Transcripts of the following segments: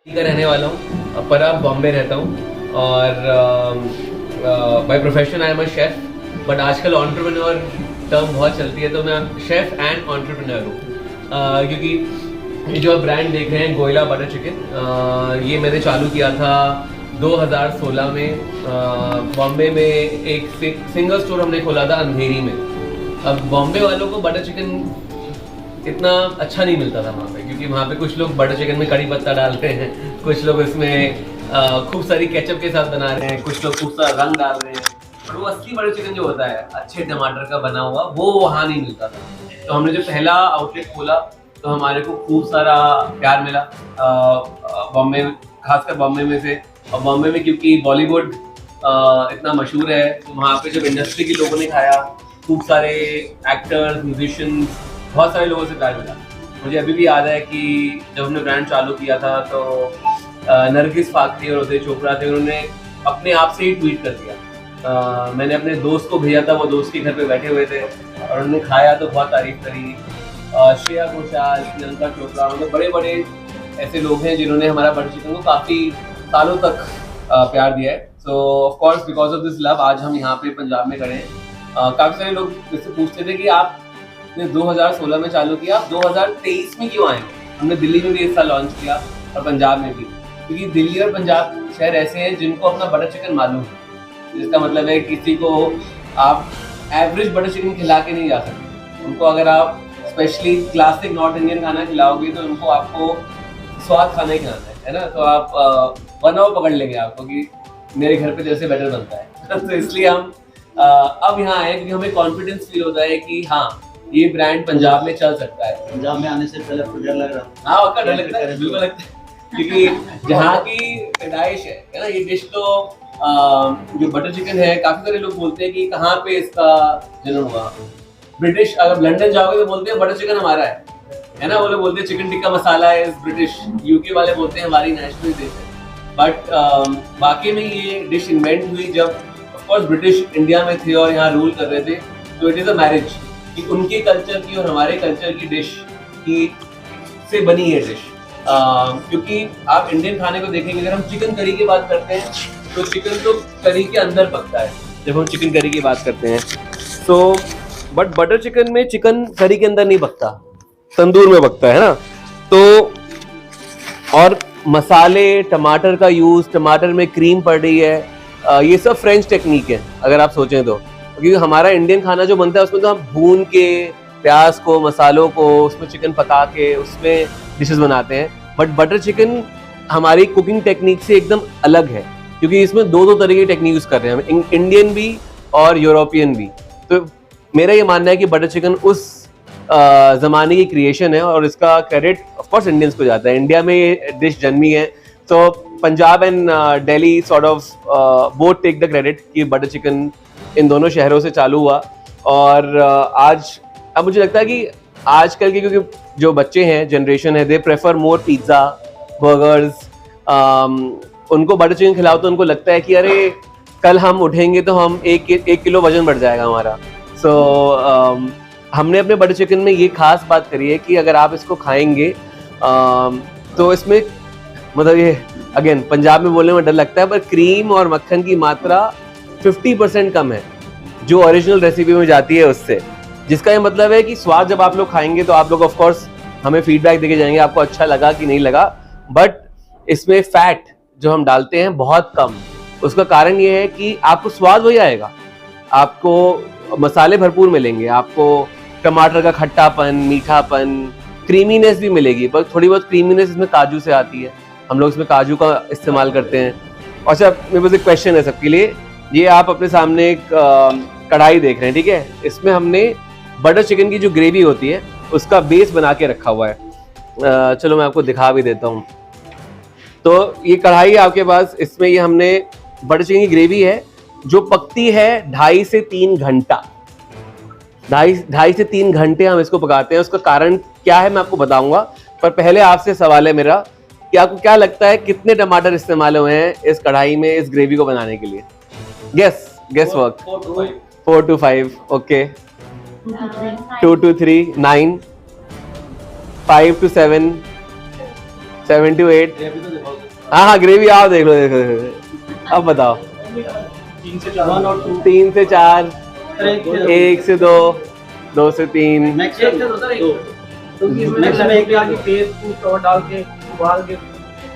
का रहने वाला हूँ, पर अब बॉम्बे रहता हूँ और by profession I am a chef, but आजकल एंटरप्रेन्योर टर्म बहुत चलती है, तो मैं शेफ़ एंड एंटरप्रेन्योर हूँ। क्योंकि ये जो आप ब्रांड देख रहे हैं गोयला बटर चिकन, ये मैंने चालू किया था 2016 में। बॉम्बे में एक सिंगल स्टोर हमने खोला था अंधेरी में। अब बॉम्बे वालों को बटर चिकन इतना अच्छा नहीं मिलता था वहाँ पे, क्योंकि वहाँ पे कुछ लोग बटर चिकन में कड़ी पत्ता डालते हैं, कुछ लोग इसमें खूब सारी केचप के साथ बना रहे हैं, कुछ लोग खूब सारा रंग डाल रहे हैं, और वो असली बटर चिकन जो होता है अच्छे टमाटर का बना हुआ, वो वहाँ नहीं मिलता था। तो हमने जो पहला आउटलेट खोला तो हमारे को खूब सारा प्यार मिला बॉम्बे, खासकर बॉम्बे में से। और बॉम्बे में क्योंकि बॉलीवुड इतना मशहूर है, तो वहाँ पे जब इंडस्ट्री के लोगों ने खाया, खूब सारे एक्टर्स, म्यूजिशियंस, बहुत सारे लोगों से प्यार मिला। मुझे अभी भी याद है कि जब हमने ब्रांड चालू किया था तो नरगिस फाकरी और उदय चोपड़ा थे, उन्होंने अपने आप से ही ट्वीट कर दिया। मैंने अपने दोस्त को भेजा था, वो दोस्त के घर पे बैठे हुए थे और उन्होंने खाया तो बहुत तारीफ करी। श्रेया घोषाल, प्रियंका चोपड़ा, मतलब बड़े बड़े ऐसे लोग हैं जिन्होंने हमारा बटर चिकन को काफ़ी सालों तक प्यार दिया है। सो of course because of this love आज हम यहाँ पे पंजाब में खड़े हैं। काफ़ी सारे लोग मुझसे पूछते थे कि आपने 2016 में चालू किया, आप 2023 में क्यों आए? हमने दिल्ली में भी इस साल लॉन्च किया और पंजाब में भी, क्योंकि दिल्ली और पंजाब शहर ऐसे हैं जिनको अपना बटर चिकन मालूम है। जिसका मतलब है किसी को आप एवरेज बटर चिकन खिला के नहीं जा सकते। उनको अगर आप स्पेशली क्लासिक नॉर्थ इंडियन खाना खिलाओगे तो उनको आपको स्वाद खाना ही खिलाना है ना। तो आप बनाओ पकड़ लेंगे आपको कि मेरे घर पे जैसे बेटर बनता है। तो इसलिए हम अब यहाँ आए क्योंकि हमें कॉन्फिडेंस फील होता है कि हाँ, ये ब्रांड पंजाब में चल सकता है। पंजाब में आने से पहले आपको डर लग रहा था? हाँ, पक्का डर लगता है, बिल्कुल लगता है, क्योंकि जहाँ की पैदाइश है ना ये डिश, तो जो बटर चिकन है, काफी सारे लोग बोलते हैं कि कहाँ पे इसका जन्म हुआ। ब्रिटिश, अगर लंदन जाओगे तो बोलते हैं बटर चिकन हमारा है ना, वो लोग बोलते हैं चिकन टिक्का मसाला है ब्रिटिश। यूके वाले बोलते हैं हमारी नेशनल डिश है। बट वाकई में ये डिश इन्वेंट हुई जब ऑफ कोर्स ब्रिटिश इंडिया में थे और यहाँ रूल कर रहे थे। तो इट इज़ अ मैरिज कि उनके कल्चर की और हमारे कल्चर की डिश की से बनी है डिश। क्योंकि आप इंडियन खाने को देखेंगे, अगर हम चिकन करी की बात करते हैं तो चिकन तो करी के अंदर पकता है जब हम चिकन करी की बात करते हैं। तो बट बटर चिकन में चिकन करी के अंदर नहीं पकता, तंदूर में पकता है ना। तो और मसाले, टमाटर का यूज़, टमाटर में क्रीम पड़ रही है, ये सब फ्रेंच टेक्निक है अगर आप सोचें तो। क्योंकि हमारा इंडियन खाना जो बनता है उसमें तो हम भून के प्याज को, मसालों को, उसमें चिकन पका के उसमें डिशेस बनाते हैं। बट बटर चिकन हमारी कुकिंग टेक्निक से एकदम अलग है, क्योंकि इसमें दो तरह की टेक्निक यूज़ कर रहे हैं हम, इंडियन भी और यूरोपियन भी। तो मेरा ये मानना है कि बटर चिकन उस ज़माने की क्रिएशन है और इसका क्रेडिट ऑफ कोर्स इंडियंस को जाता है। इंडिया में ये डिश जन्मी है, तो Punjab and Delhi sort of both take the credit कि बटर चिकन इन दोनों शहरों से चालू हुआ। और आज अब मुझे लगता है कि आजकल के क्योंकि जो बच्चे हैं, जनरेशन है, they prefer more pizza, burgers. उनको बटर चिकन खिलाओ तो उनको लगता है कि अरे कल हम उठेंगे तो हम एक किलो वजन बढ़ जाएगा हमारा। सो हमने अपने बटर चिकन में ये खास बात करी है कि अगर आप इसको खाएंगे तो इसमें मतलब ये अगेन पंजाब में बोलने में डर लगता है, पर क्रीम और मक्खन की मात्रा 50% कम है जो ओरिजिनल रेसिपी में जाती है उससे। जिसका ये मतलब है कि स्वाद जब आप लोग खाएंगे तो आप लोग ऑफ कोर्स हमें फीडबैक देके जाएंगे आपको अच्छा लगा कि नहीं लगा। बट इसमें फैट जो हम डालते हैं बहुत कम। उसका कारण ये है कि आपको स्वाद वही आएगा, आपको मसाले भरपूर मिलेंगे, आपको टमाटर का खट्टापन, मीठापन, क्रीमीनेस भी मिलेगी, पर थोड़ी बहुत क्रीमीनेस इसमें काजू से आती है। हम लोग इसमें काजू का इस्तेमाल करते हैं। और अच्छा, मेरे पास एक क्वेश्चन है सबके लिए। ये आप अपने सामने एक कढ़ाई देख रहे हैं, ठीक है? इसमें हमने बटर चिकन की जो ग्रेवी होती है उसका बेस बना के रखा हुआ है। चलो मैं आपको दिखा भी देता हूँ। तो ये कढ़ाई आपके पास, इसमें ये हमने बटर चिकन की ग्रेवी है जो पकती है 2.5 से 3 घंटा। 2.5 से 3 घंटे हम इसको पकाते हैं। उसका कारण क्या है मैं आपको बताऊंगा, पर पहले आपसे सवाल है मेरा कि आपको क्या लगता है कितने टमाटर इस्तेमाल हुए हैं इस कढ़ाई में इस ग्रेवी को बनाने के लिए? Guess work. 4 to 5, okay. 2 to 3, 9, 5 to 7, 7 to 8। Gravy तो दिखाओ। हाँ, ग्रेवी आओ देख लो, देखो। अब बताओ। 3 से 4 और 2 3 से 4, 1 से 2, 2 से 3।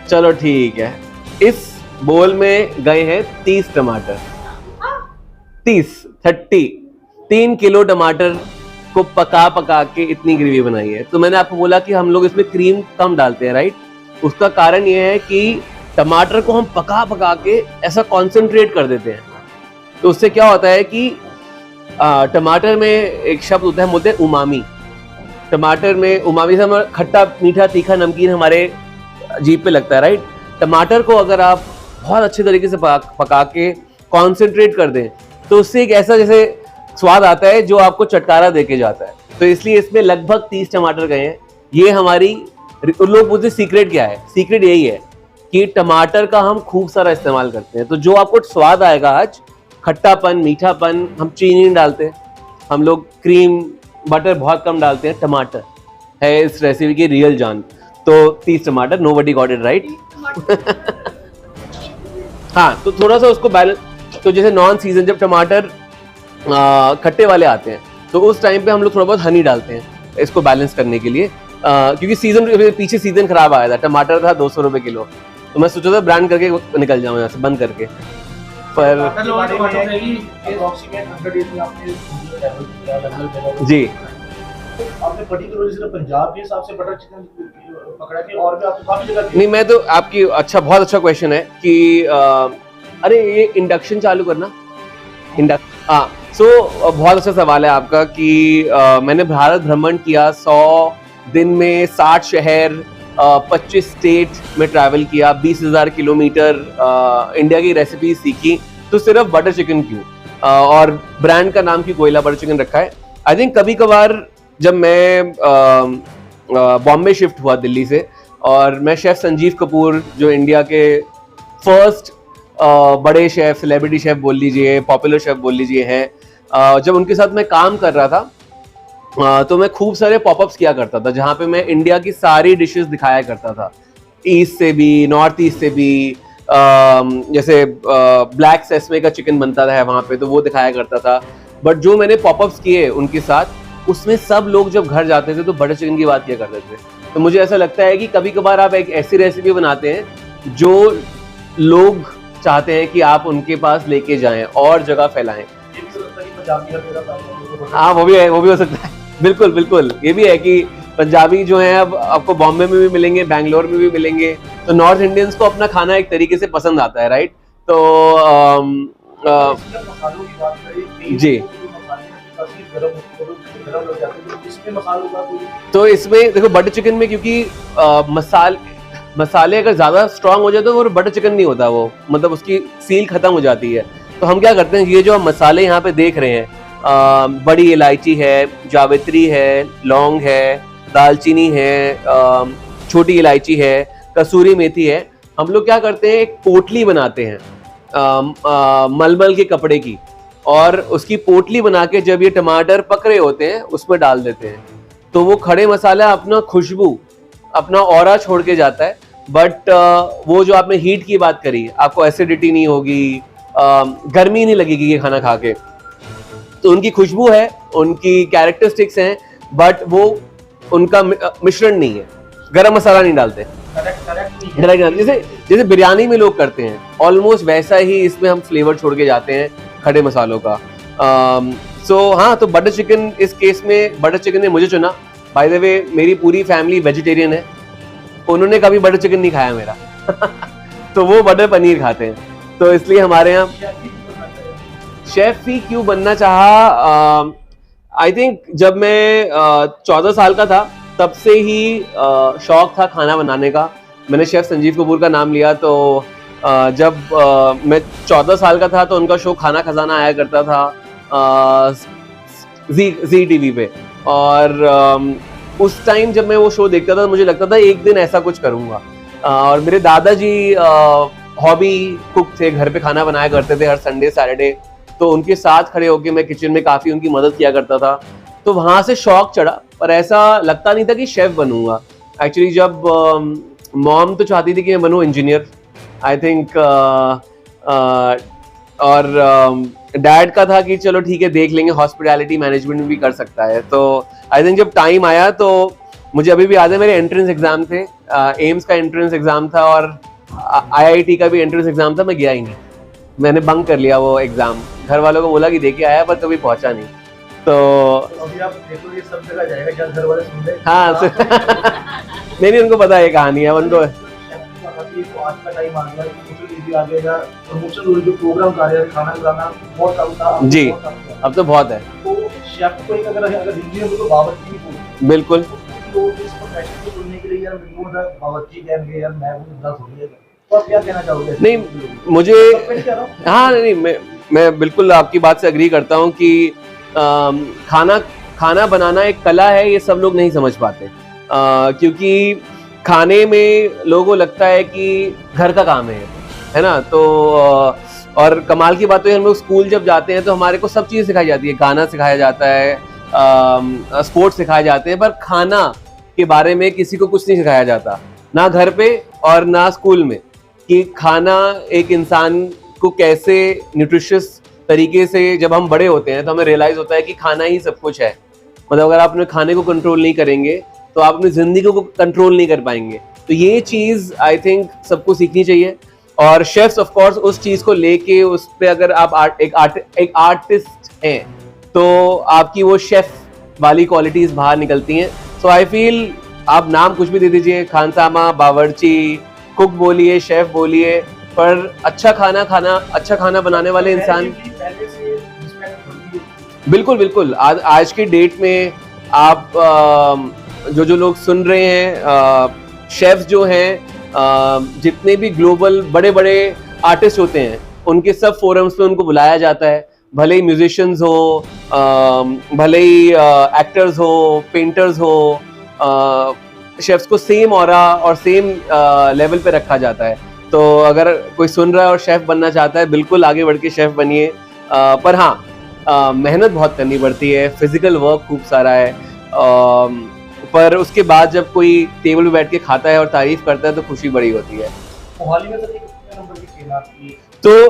चलो ठीक है, इस बोल में गए हैं 30 टमाटर। 3 किलो टमाटर को पका पका के इतनी ग्रेवी बनाई है। तो मैंने आपको बोला कि हम लोग इसमें क्रीम कम डालते हैं, राइट? उसका कारण ये है कि टमाटर को हम पका पका के ऐसा कॉन्सेंट्रेट कर देते हैं। तो उससे क्या होता है कि टमाटर में एक शब्द होता है, बोलते हैं उमामी। टमाटर में उमामी से हमारा खट्टा मीठा तीखा नमकीन हमारे जीभ पे लगता है, राइट? टमाटर को अगर आप बहुत अच्छे तरीके से पका के कॉन्सेंट्रेट कर दें तो उससे एक ऐसा जैसे स्वाद आता है जो आपको चटकारा देके जाता है। तो इसलिए इसमें लगभग 30 टमाटर गए हैं। ये हमारी, लोग पूछते सीक्रेट क्या है? सीक्रेट यही है कि टमाटर का हम खूब सारा इस्तेमाल करते हैं। तो जो आपको स्वाद आएगा आज, खट्टापन, मीठापन, हम चीनी नहीं डालते, हम लोग क्रीम बटर बहुत कम डालते हैं। टमाटर है इस रेसिपी की रियल जान। तो 30 टमाटर, नोबडी गॉट इट राइट। हाँ, तो थोड़ा सा उसको बैलेंस। तो जैसे नॉन सीजन जब टमाटर खट्टे वाले आते हैं तो उस टाइम पे हम लोग थोड़ा बहुत हनी डालते हैं इसको बैलेंस करने के लिए, क्योंकि सीजन पीछे सीजन खराब आया था, टमाटर था 200 रुपए किलो, तो मैं सोचा था ब्रांड करके निकल जाऊँ यहाँ से बंद करके। पर जी, आपने पर्टिकुलरली सिर्फ पंजाब के हिसाब से बटर चिकन पकड़ा कि और भी आपको काफी जगह? नहीं, मैं तो आपकी बहुत अच्छा क्वेश्चन है कि अरे ये इंडक्शन चालू करना। हाँ, सो बहुत अच्छा सवाल है आपका कि मैंने भारत भ्रमण किया, 100 दिन में 60 शहर, 25 स्टेट में ट्रैवल किया, 20,000 किलोमीटर इंडिया की रेसिपी सीखी। तो सिर्फ बटर चिकन क्यों, और ब्रांड का नाम क्यों कोयला बटर चिकन रखा है? आई थिंक कभी कभार जब मैं बॉम्बे शिफ्ट हुआ दिल्ली से, और मैं शेफ संजीव कपूर जो इंडिया के फर्स्ट बड़े शेफ, सेलिब्रिटी शेफ बोल लीजिए, पॉपुलर शेफ बोल लीजिए हैं, जब उनके साथ मैं काम कर रहा था तो मैं खूब सारे पॉपअप्स किया करता था जहाँ पे मैं इंडिया की सारी डिशेस दिखाया करता था, ईस्ट से भी, नॉर्थ ईस्ट से भी। जैसे ब्लैक सेसमे का चिकन बनता है वहाँ पे, तो वो दिखाया करता था। बट जो मैंने पॉपअप्स किए उनके साथ, उसमें सब लोग जब घर जाते थे तो बटर चिकन की बात किया करते थे। तो मुझे ऐसा लगता है कि कभी कभार आप एक ऐसी रेसिपी बनाते हैं जो लोग चाहते हैं कि आप उनके पास लेके जाएं और जगह फैलाएं। हाँ, वो भी है, वो भी हो सकता है। बिल्कुल बिल्कुल, ये भी है कि पंजाबी जो है अब आपको बॉम्बे में भी मिलेंगे, बैंगलोर में भी मिलेंगे। तो नॉर्थ इंडियंस को अपना खाना एक तरीके से पसंद आता है, राइट? तो जी, तो इसमें देखो बटर चिकन में क्योंकि मसाले अगर ज्यादा स्ट्रांग हो जाए तो वो बटर चिकन नहीं होता, वो मतलब उसकी सील खत्म हो जाती है। तो हम क्या करते हैं, ये जो हम मसाले यहाँ पे देख रहे हैं, बड़ी इलायची है, जावित्री है, लौंग है, दालचीनी है, छोटी इलायची है, कसूरी मेथी है, हम लोग क्या करते हैं, एक पोटली बनाते हैं मलमल के कपड़े की, और उसकी पोटली बना के जब ये टमाटर पक रहे होते हैं उसमें डाल देते हैं। तो वो खड़े मसाला अपना खुशबू, अपना ऑरा छोड़ के जाता है। बट वो जो आपने हीट की बात करी, आपको एसिडिटी नहीं होगी, गर्मी नहीं लगेगी ये खाना खा के। तो उनकी खुशबू है, उनकी कैरेक्टरिस्टिक्स हैं, बट वो उनका मिश्रण नहीं है। गरम मसाला नहीं डालते, जैसे बिरयानी में लोग करते हैं, ऑलमोस्ट वैसा ही इसमें हम फ्लेवर छोड़ के जाते हैं खड़े मसालों का। हाँ, तो बटर चिकन, इस केस में बटर चिकन ने मुझे चुना। बाय द वे, मेरी पूरी फैमिली वेजिटेरियन है, उन्होंने कभी बटर चिकन नहीं खाया मेरा तो वो बटर पनीर खाते हैं। तो इसलिए हमारे यहाँ शेफ ही क्यों बनना चाहा, आई थिंक जब मैं 14 साल का था तब से ही शौक था खाना बनाने का। मैंने शेफ संजीव कपूर का नाम लिया, तो जब मैं 14 साल का था तो उनका शो खाना खजाना आया करता था जी टीवी पे, और उस टाइम जब मैं वो शो देखता था मुझे लगता था एक दिन ऐसा कुछ करूंगा। और मेरे दादाजी हॉबी कुक थे, घर पे खाना बनाया करते थे हर संडे सैटरडे, तो उनके साथ खड़े होके मैं किचन में काफ़ी उनकी मदद किया करता था। तो वहाँ से शौक चढ़ा, पर ऐसा लगता नहीं था कि शेफ बनूंगा। एक्चुअली जब मॉम तो चाहती थी कि मैं बनूं इंजीनियर, आई थिंक, और डैड का था कि चलो ठीक है देख लेंगे, हॉस्पिटैलिटी मैनेजमेंट भी कर सकता है। तो आई थिंक जब टाइम आया तो मुझे अभी भी याद है मेरे एंट्रेंस एग्जाम थे, एम्स का एंट्रेंस एग्जाम था और IIT का भी एंट्रेंस एग्जाम था, मैं गया ही नहीं, मैंने बंक कर लिया वो एग्जाम। घर वालों को बोला कि देके आया पर कभी पहुंचा नहीं। तो अभी आप देखो ये सब जगह जाएगा, क्या घर वाले सुन ले। हाँ नहीं उनको पता है कहानी है उनको। तो आज का टाइम आ गया, सोशल मीडिया आ गया, प्रमोशन हो रही, जो प्रोग्राम आ रहे हैं, खाना खिलाना बहुत कम था जी, बहुत कम था। अब तो बहुत है। तो शेफ को एक अगर हिंदी में बोलो बावर्ची बोलो, बिल्कुल तो इस प्रोफेशन को चुनने के लिए यार नो द बावर्ची कहेंगे यार मैं वो इतना थोड़ी है। तो आप क्या कहना चाहोगे? नहीं मुझे, हाँ नहीं मैं बिल्कुल आपकी बात से अग्री करता हूँ कि खाना बनाना एक कला है, ये सब लोग नहीं समझ पाते, क्योंकि खाने में लोगों को लगता है कि घर का काम है ना। तो और कमाल की बात तो है, हम लोग स्कूल जब जाते हैं तो हमारे को सब चीज़ सिखाई जाती है, गाना सिखाया जाता है, स्पोर्ट्स सिखाए जाते हैं, पर खाना के बारे में किसी को कुछ नहीं सिखाया जाता, ना घर पे और ना स्कूल में, कि खाना एक इंसान को कैसे न्यूट्रिशियस तरीके से, जब हम बड़े होते हैं तो हमें रियलाइज होता है कि खाना ही सब कुछ है। मतलब अगर आप अपने खाने को कंट्रोल नहीं करेंगे तो आप अपनी जिंदगी को कंट्रोल नहीं कर पाएंगे। तो ये चीज आई थिंक सबको सीखनी चाहिए, और शेफ्स ऑफ कोर्स उस चीज को लेके उस पे अगर आप एक आर्टिस्ट हैं तो आपकी वो शेफ वाली क्वालिटीज बाहर निकलती हैं। सो आई फील आप नाम कुछ भी दे दीजिए, खानसामा, बावर्ची, कुक बोलिए, शेफ बोलिए, पर अच्छा खाना बनाने वाले इंसान, बिल्कुल बिल्कुल। आज की डेट में आप जो लोग सुन रहे हैं, शेफ्स जो हैं, जितने भी ग्लोबल बड़े बड़े आर्टिस्ट होते हैं उनके सब फोरम्स पे उनको बुलाया जाता है, भले ही म्यूजिशियंस हो, भले ही एक्टर्स हो, पेंटर्स हो, शेफ्स को सेम ऑरा और सेम लेवल पे रखा जाता है। तो अगर कोई सुन रहा है और शेफ बनना चाहता है, बिल्कुल आगे बढ़ के शेफ बनिए, पर हाँ मेहनत बहुत करनी पड़ती है, फिजिकल वर्क खूब सारा है, पर उसके बाद जब कोई टेबल पे बैठ के खाता है और तारीफ करता है तो खुशी बड़ी होती है। मोहाली में सर कितने नंबर की चेन आपकी? तो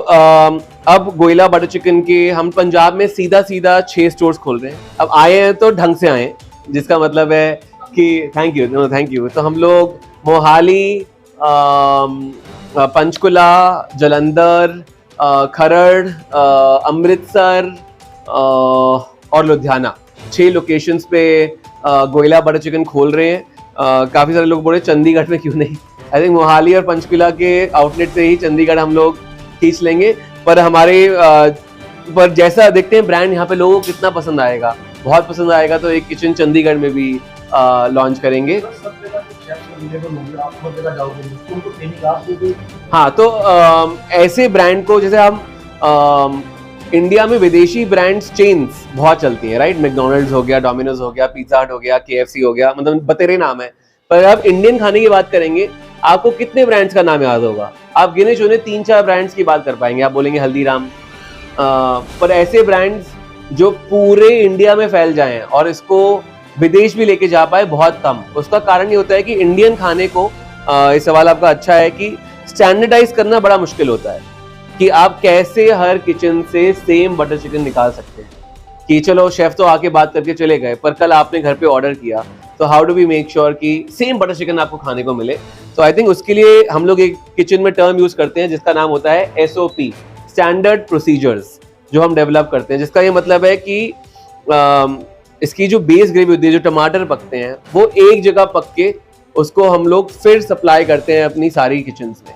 अब गोयला बटर चिकन के हम पंजाब में सीधा 6 स्टोर्स खोल रहे हैं। अब आए हैं तो ढंग से आए, जिसका मतलब है कि थैंक यू। तो हम लोग मोहाली, पंचकुला, जलंधर, खरड़, अमृतसर और लुधियाना, 6 लोकेशंस पे गोयला बटर चिकन खोल रहे हैं। काफी सारे लोग बोले चंडीगढ़ में क्यों नहीं, आई थिंक मोहाली और पंचकुला के आउटलेट से ही चंडीगढ़ हम लोग खींच लेंगे। पर हमारे पर जैसा देखते हैं ब्रांड यहाँ पे लोगों को कितना पसंद आएगा, बहुत पसंद आएगा तो एक किचन चंडीगढ़ में भी लॉन्च करेंगे। हाँ, तो ऐसे ब्रांड को, जैसे हम इंडिया में विदेशी ब्रांड्स चेन्स बहुत चलती हैं, राइट, मैकडॉनल्ड्स हो गया, डोमिनोज हो गया, पिज़्ज़ा हट हो गया, KFC हो गया, मतलब बतेरे नाम है। पर आप इंडियन खाने की बात करेंगे, आपको कितने ब्रांड्स का नाम याद होगा? आप गिने चुने 3-4 ब्रांड्स की बात कर पाएंगे, आप बोलेंगे हल्दीराम। पर ऐसे ब्रांड्स जो पूरे इंडिया में फैल जाएं और इसको विदेश भी लेके जा पाए, बहुत कम। उसका कारण ये होता है कि इंडियन खाने को, ये सवाल आपका अच्छा है, कि स्टैंडर्डाइज करना बड़ा मुश्किल होता है, कि आप कैसे हर किचन से सेम बटर चिकन निकाल सकते हैं। कि चलो शेफ तो आके बात करके चले गए, पर कल आपने घर पे ऑर्डर किया, तो how do we make sure कि सेम बटर चिकन आपको खाने को मिले। तो आई थिंक उसके लिए हम लोग एक किचन में टर्म यूज करते हैं जिसका नाम होता है SOP, स्टैंडर्ड प्रोसीजर्स, जो हम डेवलप करते हैं, जिसका ये मतलब है कि इसकी जो बेस ग्रेवी होती है, जो टमाटर पकते हैं, वो एक जगह पक के उसको हम लोग फिर सप्लाई करते हैं अपनी सारी किचन्स में।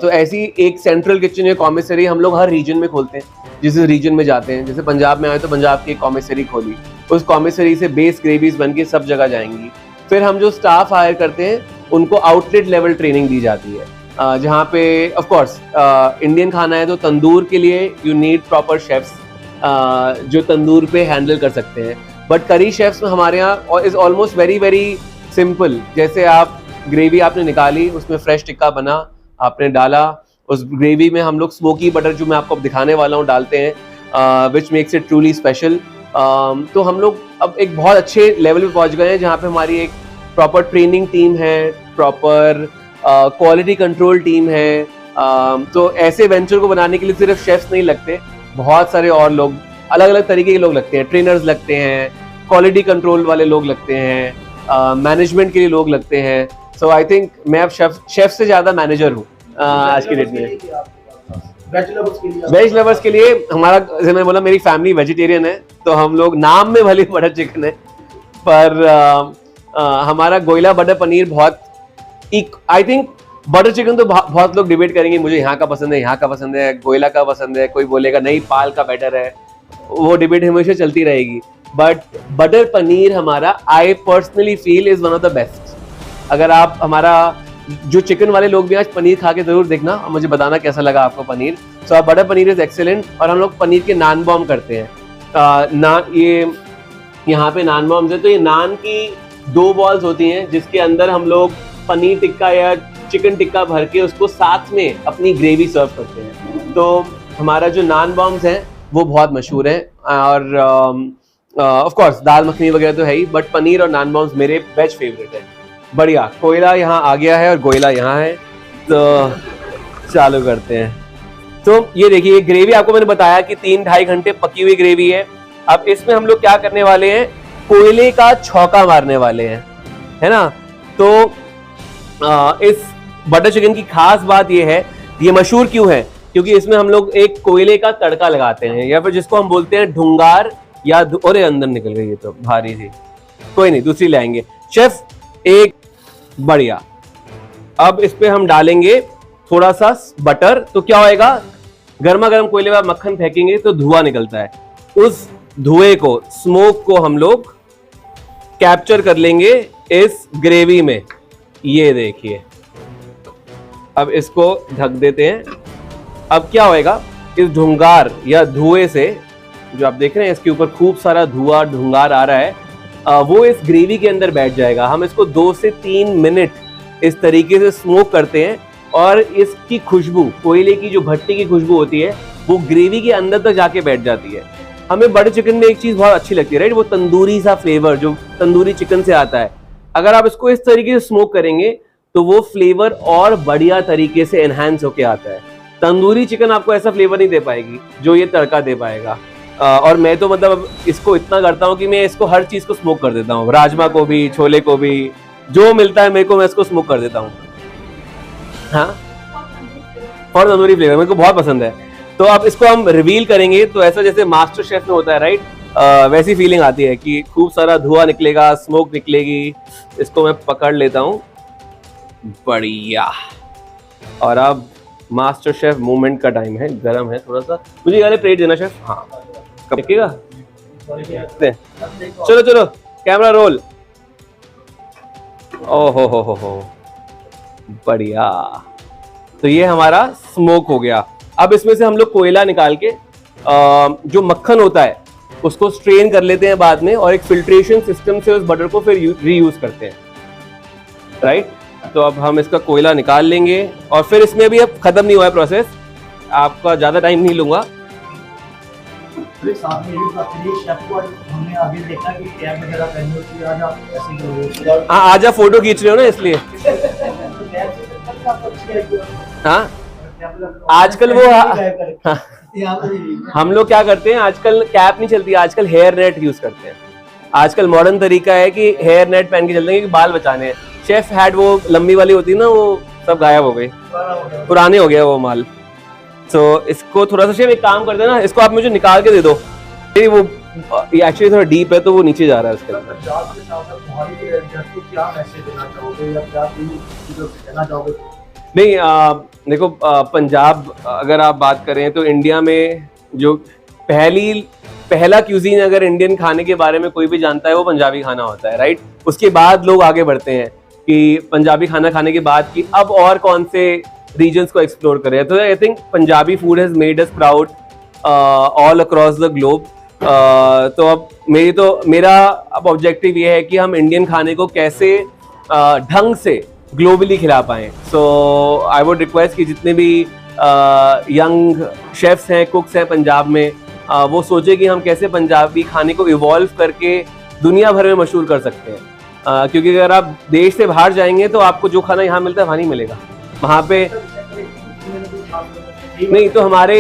तो ऐसी एक सेंट्रल किचन या कॉमिसरी हम लोग हर रीजन में खोलते हैं, जिस रीजन में जाते हैं। जैसे पंजाब में आए तो पंजाब की एक कॉमिसरी खोली, उस कॉमिसरी से बेस ग्रेवीज बन के सब जगह जाएंगी। फिर हम जो स्टाफ हायर करते हैं उनको आउटलेट लेवल ट्रेनिंग दी जाती है, जहाँ पे ऑफ कोर्स इंडियन खाना है तो तंदूर के लिए यू नीड प्रॉपर शेफ्स जो तंदूर पे हैंडल कर सकते हैं। बट करी शेफ्स में हमारे यहाँ is almost very very simple. जैसे आप ग्रेवी आपने निकाली, उसमें फ्रेश टिक्का बना, आपने डाला, उस ग्रेवी में हम लोग स्मोकी बटर, जो मैं आपको दिखाने वाला हूँ, डालते हैं, which makes it truly special. तो हम लोग अब एक बहुत अच्छे लेवल पे पहुंच गए हैं जहाँ पे हमारी एक प्रॉपर ट्रेनिंग टीम है, प्रॉपर क्वालिटी कंट्रोल टीम है। तो ऐसे वेंचर को बनाने के लिए सिर्फ शेफ्स नहीं लगते, बहुत सारे और लोग, अलग अलग तरीके के लोग लगते हैं। ट्रेनर्स लगते हैं, क्वालिटी कंट्रोल वाले लोग लगते हैं, मैनेजमेंट के लिए लोग लगते हैं। सो आई थिंक मैं अब शेफ से ज़्यादा मैनेजर हूँ आज की डेट में। वेज लवर्स के लिए हमारा, जैसे मैंने बोला, मेरी फैमिली वेजिटेरियन है, तो हम लोग नाम में भले बटर चिकन है, पर हमारा गोयला बटर पनीर बहुत, आई थिंक बटर चिकन तो बहुत लोग डिबेट करेंगे, मुझे यहाँ का पसंद है, यहाँ का पसंद है, गोयला का पसंद है, कोई बोलेगा नहीं पाल का बेटर है, वो डिबेट हमेशा चलती रहेगी। बट बटर पनीर हमारा, I personally feel is one of the best. अगर आप हमारा, जो चिकन वाले लोग भी आज पनीर खा के जरूर देखना और मुझे बताना कैसा लगा आपको पनीर। सो बटर पनीर इज एक्सेलेंट। और हम लोग पनीर के नान बॉम्ब करते हैं। ये यहाँ पे नान बॉम्ब्स है, तो ये नान की 2 बॉल्स होती हैं जिसके अंदर हम लोग पनीर टिक्का या चिकन टिक्का भर के उसको साथ में अपनी ग्रेवी सर्व करते हैं। तो हमारा जो नान बॉम्ब्स हैं वो बहुत मशहूर है। और ऑफ कोर्स दाल मखनी वगैरह तो है ही, बट पनीर और नान बॉम्ब्स मेरे वेज फेवरेट है। बढ़िया, कोयला यहाँ आ गया है और गोयला यहाँ है, तो चालू करते हैं। तो ये देखिए, ग्रेवी आपको मैंने बताया कि 3-2.5 घंटे पकी हुई ग्रेवी है। अब इसमें हम लोग क्या करने वाले हैं, कोयले का छौंका मारने वाले हैं, है ना। तो इस बटर चिकन की खास बात ये है, ये मशहूर क्यों है, क्योंकि इसमें हम लोग एक कोयले का तड़का लगाते हैं, या फिर जिसको हम बोलते हैं ढुंगार, या अरे अंदर निकल गई, ये तो भारी थी, कोई नहीं दूसरी लाएंगे। शेफ एक, बढ़िया। अब इस पे हम डालेंगे थोड़ा सा बटर, तो क्या होएगा, गर्मा गर्म कोयले पर मक्खन फेंकेंगे तो धुआं निकलता है, उस धुएं को, स्मोक को हम लोग कैप्चर कर लेंगे इस ग्रेवी में। ये देखिए, अब इसको ढक देते हैं। अब क्या होएगा, इस ढुंगार या धुएं से, जो आप देख रहे हैं इसके ऊपर खूब सारा धुआं ढुंगार आ रहा है, वो इस ग्रेवी के अंदर बैठ जाएगा। हम इसको 2 से 3 मिनट इस तरीके से स्मोक करते हैं, और इसकी खुशबू, कोयले की जो भट्टी की खुशबू होती है, वो ग्रेवी के अंदर तक जाके बैठ जाती है। हमें बटर चिकन में एक चीज बहुत अच्छी लगती है, राइट, वो तंदूरी सा फ्लेवर जो तंदूरी चिकन से आता है। अगर आप इसको इस तरीके से स्मोक करेंगे तो वो फ्लेवर और बढ़िया तरीके से एनहांस होके आता है। तंदूरी चिकन आपको ऐसा फ्लेवर नहीं दे पाएगी जो ये तड़का दे पाएगा। और मैं तो मतलब इसको इतना करता हूँ कि मैं इसको हर चीज को स्मोक कर देता हूँ, राजमा को भी, छोले को भी, जो मिलता है मेरे को मैं इसको स्मोक कर देता हूँ। हाँ, और तंदूरी फ्लेवर मेरे को बहुत पसंद है। तो अब इसको हम रिवील करेंगे, तो ऐसा जैसे मास्टर शेफ में होता है, राइट, वैसी फीलिंग आती है कि खूब सारा धुआं निकलेगा, स्मोक निकलेगी। इसको मैं पकड़ लेता हूँ, बढ़िया। और अब मास्टर शेफ मूवमेंट का टाइम है, गरम है थोड़ा सा, मुझे वाले प्लेट देना शेफ। हाँ, कब देखेगा, चलो चलो कैमरा रोल। ओहो हो, बढ़िया। तो ये हमारा स्मोक हो गया। अब इसमें से हम लोग कोयला निकाल के जो मक्खन होता है उसको स्ट्रेन कर लेते हैं बाद में, और एक फिल्ट्रेशन सिस्टम से उस बटर को फिर रीयूज करते हैं, राइट। तो अब हम इसका कोयला निकाल लेंगे, और फिर इसमें भी अब खत्म नहीं हुआ है प्रोसेस, आपका ज्यादा टाइम नहीं लूंगा। साथ में शेफ को हमने अभी देखा कि कैप वगैरह पहनी होती है, आज आप ऐसे करोगे। हाँ, आज आप फोटो खींच रहे हो ना, इसलिए। हाँ, आजकल वो हम लोग क्या करते हैं, आजकल कैप नहीं चलती, आजकल हेयर नेट यूज करते हैं। आजकल मॉडर्न तरीका है कि हेयर नेट पहन के चलते हैं, कि बाल बचाने हैं। शेफ हैट वो लंबी वाली होती है ना, वो सब गायब हो गई, पुराने हो गया वो माल। तो इसको थोड़ा सा शेफ एक काम कर देना, इसको आप मुझे निकाल के दे दो, वो एक्चुअली थोड़ा डीप है तो वो नीचे जा रहा है उसके अंदर। नहीं, देखो, पंजाब अगर आप बात करें तो इंडिया में जो पहला क्यूजीन अगर इंडियन खाने के बारे में कोई भी जानता है वो पंजाबी खाना होता है, राइट। उसके बाद लोग आगे बढ़ते हैं कि पंजाबी खाना खाने के बाद कि अब और कौन से रीजन्स को एक्सप्लोर करें। तो I think Punjabi food has made us proud all across the globe. तो अब मेरा अब ऑब्जेक्टिव ये है कि हम इंडियन खाने को कैसे ढंग से ग्लोबली खिला पाएं। सो आई वुड रिक्वेस्ट कि जितने भी यंग शेफ्स हैं, कुक्स हैं पंजाब में, वो सोचे कि हम कैसे पंजाबी खाने को इवॉल्व करके दुनिया भर में मशहूर कर सकते हैं। क्योंकि अगर आप देश से बाहर जाएंगे तो आपको जो खाना यहाँ मिलता है वहाँ नहीं मिलेगा। वहाँ पे नहीं तो हमारे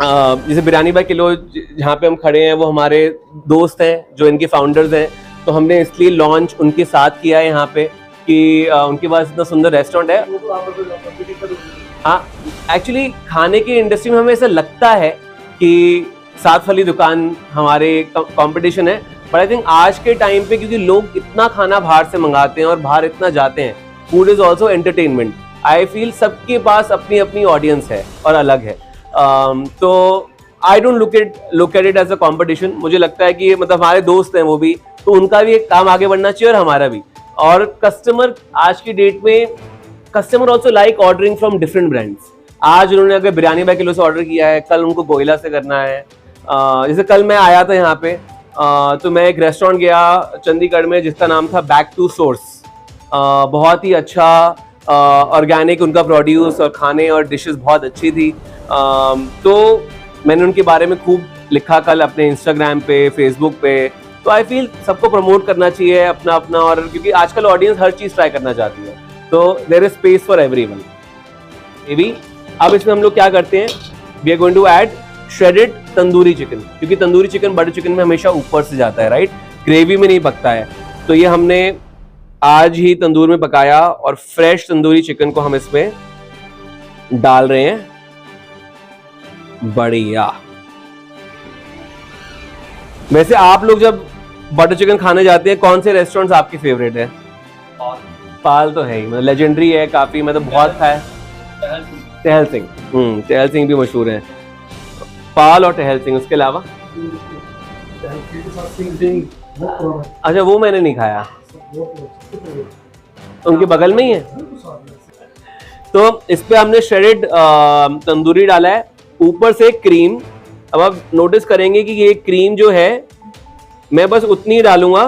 जैसे बिरयानी बाई किलो जहाँ पे हम खड़े हैं वो हमारे दोस्त हैं जो इनके फाउंडर्स हैं, तो हमने इसलिए लॉन्च उनके साथ किया है यहाँ पे कि उनके पास इतना सुंदर रेस्टोरेंट है। हाँ, एक्चुअली खाने की इंडस्ट्री में हमें ऐसा लगता है कि सात वाली दुकान हमारे कंपटीशन है, बट आई थिंक आज के टाइम पे क्योंकि लोग इतना खाना बाहर से मंगाते हैं और बाहर इतना जाते हैं, food is also entertainment. I feel सबके पास अपनी अपनी ऑडियंस है और अलग है। तो I don't look at it as a competition. मुझे लगता है कि मतलब हमारे दोस्त हैं वो भी, तो उनका भी एक काम आगे बढ़ना चाहिए और हमारा भी। और कस्टमर आज की डेट में customer also like ordering from different brands. आज उन्होंने अगर बिरयानी बाई किलो से ऑर्डर किया है, कल उनको गोयला से करना है। जैसे कल मैं आया था यहाँ पे, तो मैं एक रेस्टोरेंट गया चंडीगढ़ में जिसका नाम था बैक टू सोर्स। बहुत ही अच्छा ऑर्गेनिक उनका प्रोड्यूस और खाने और डिशेस बहुत अच्छी थी। तो मैंने उनके बारे में खूब लिखा कल अपने इंस्टाग्राम पे, फेसबुक पे। तो आई फील सबको प्रमोट करना चाहिए अपना अपना, और क्योंकि आजकल ऑडियंस हर चीज़ ट्राई करना चाहती है, तो there is space for everyone. मे अब इसमें हम लोग क्या करते हैं, we are going to add shredded tandoori chicken, क्योंकि तंदूरी चिकन बटर चिकन में हमेशा ऊपर से जाता है, राइट, ग्रेवी में नहीं पकता है। तो ये हमने आज ही तंदूर में पकाया और फ्रेश तंदूरी चिकन को हम इसमें डाल रहे हैं। बढ़िया। वैसे आप लोग जब बटर चिकन खाने जाते हैं, कौन से रेस्टोरेंट्स आपके फेवरेट है? पाल तो है ही, मतलब लेजेंडरी है काफी, मतलब बहुत है। टहल सिंह, टहल सिंह भी मशहूर है। पाल और टहल सिंह, उसके अलावा अच्छा वो मैंने नहीं खाया, उनके बगल में ही है। तो इस पे हमने श्रेडेड तंदूरी डाला है, ऊपर से क्रीम। अब आप नोटिस करेंगे कि ये क्रीम जो है मैं बस उतनी ही डालूंगा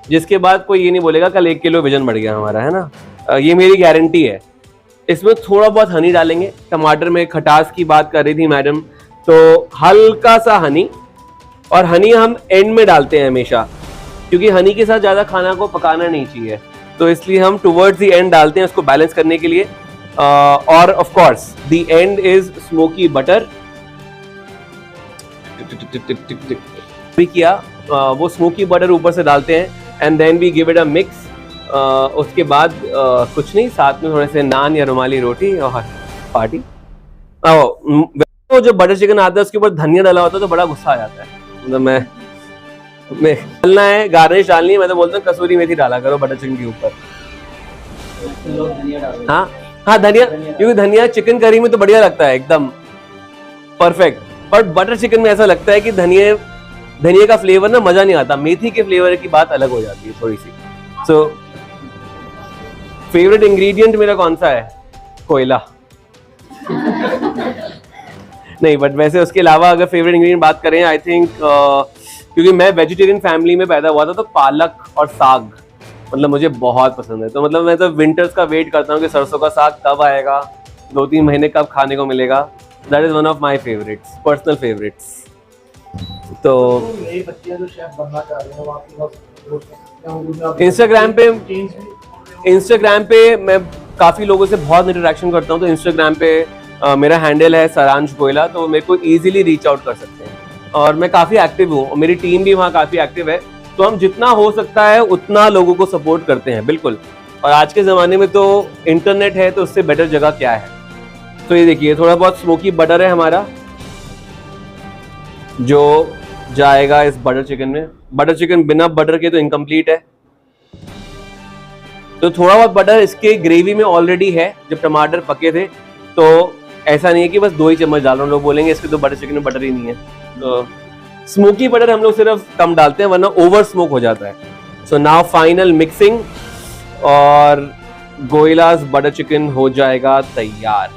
जिसके बाद कोई ये नहीं बोलेगा कल 1 किलो वजन बढ़ गया हमारा, है ना। ये मेरी गारंटी है। इसमें थोड़ा बहुत हनी डालेंगे, टमाटर में खटास की बात कर रही थी मैडम, तो हल्का सा हनी, और हनी हम एंड में डालते हैं हमेशा, क्योंकि हनी के साथ ज़्यादा खाना को पकाना नहीं चाहिए, तो इसलिए हम टुवर्ड्स द एंड डालते हैं उसको बैलेंस करने के लिए। और of course the end is smoky butter भी किया, वो स्मोकी बटर ऊपर से डालते हैं and then we give it a mix. उसके बाद कुछ नहीं, साथ में थोड़े से नान या रुमाली रोटी और पार्टी। वो जो बटर चिकन आता है उसके ऊपर धनिया डाला होता है तो बड़ा गुस्सा आ जाता है, मतलब मैं डालना है, गार्निश डालनी है, मैं तो बोलता हूँ कसूरी मेथी डाला करो बटर चिकन के ऊपर। हाँ हाँ, धनिया, क्योंकि धनिया चिकन करी में तो बढ़िया लगता है, एकदम परफेक्ट। बट बटर चिकन में ऐसा लगता है कि धनिया का फ्लेवर ना मजा नहीं आता, मेथी के फ्लेवर की बात अलग हो जाती है थोड़ी सी। सो फेवरेट इंग्रेडिएंट मेरा कौन सा है? कोयला। नहीं, बट वैसे उसके अलावा अगर फेवरेट इंग्रेडिएंट बात करें, आई थिंक क्योंकि मैं वेजिटेरियन फैमिली में पैदा हुआ था, तो पालक और साग मतलब मुझे बहुत पसंद है। तो मतलब मैं तो विंटर्स का वेट करता हूँ कि सरसों का साग कब आएगा, 2-3 महीने कब खाने को मिलेगा। That is one of my favourites, personal favourites. तो नए बच्चे जो शेफ बनना चाह रहे हैं वो आपके पास इंस्टाग्राम पे मैं काफ़ी लोगों से बहुत इंटरेक्शन करता हूँ। तो इंस्टाग्राम पे मेरा हैंडल है सारांश गोयला, तो मेरे को इजीली रीच आउट कर सकते हैं, और मैं काफ़ी एक्टिव हूँ और मेरी टीम भी वहाँ काफ़ी एक्टिव है। तो हम जितना हो सकता है उतना लोगों को सपोर्ट करते हैं, बिल्कुल। और आज के ज़माने में तो इंटरनेट है, तो उससे बेटर जगह क्या है। तो ये देखिए, थोड़ा बहुत स्मोकी बटर है हमारा जो जाएगा इस बटर चिकन में। बटर चिकन बिना बटर के तो इनकम्प्लीट है, तो थोड़ा बहुत बटर इसके ग्रेवी में ऑलरेडी है। जब टमाटर पके थे तो ऐसा नहीं है कि बस 2 ही चम्मच डाल रहा हूँ, लोग बोलेंगे इसके तो बटर चिकन में बटर ही नहीं है। तो स्मोकी बटर हम लोग सिर्फ कम डालते हैं, वरना ओवर स्मोक हो जाता है। सो नाउ फाइनल मिक्सिंग, और गोयलास बटर चिकन हो जाएगा तैयार।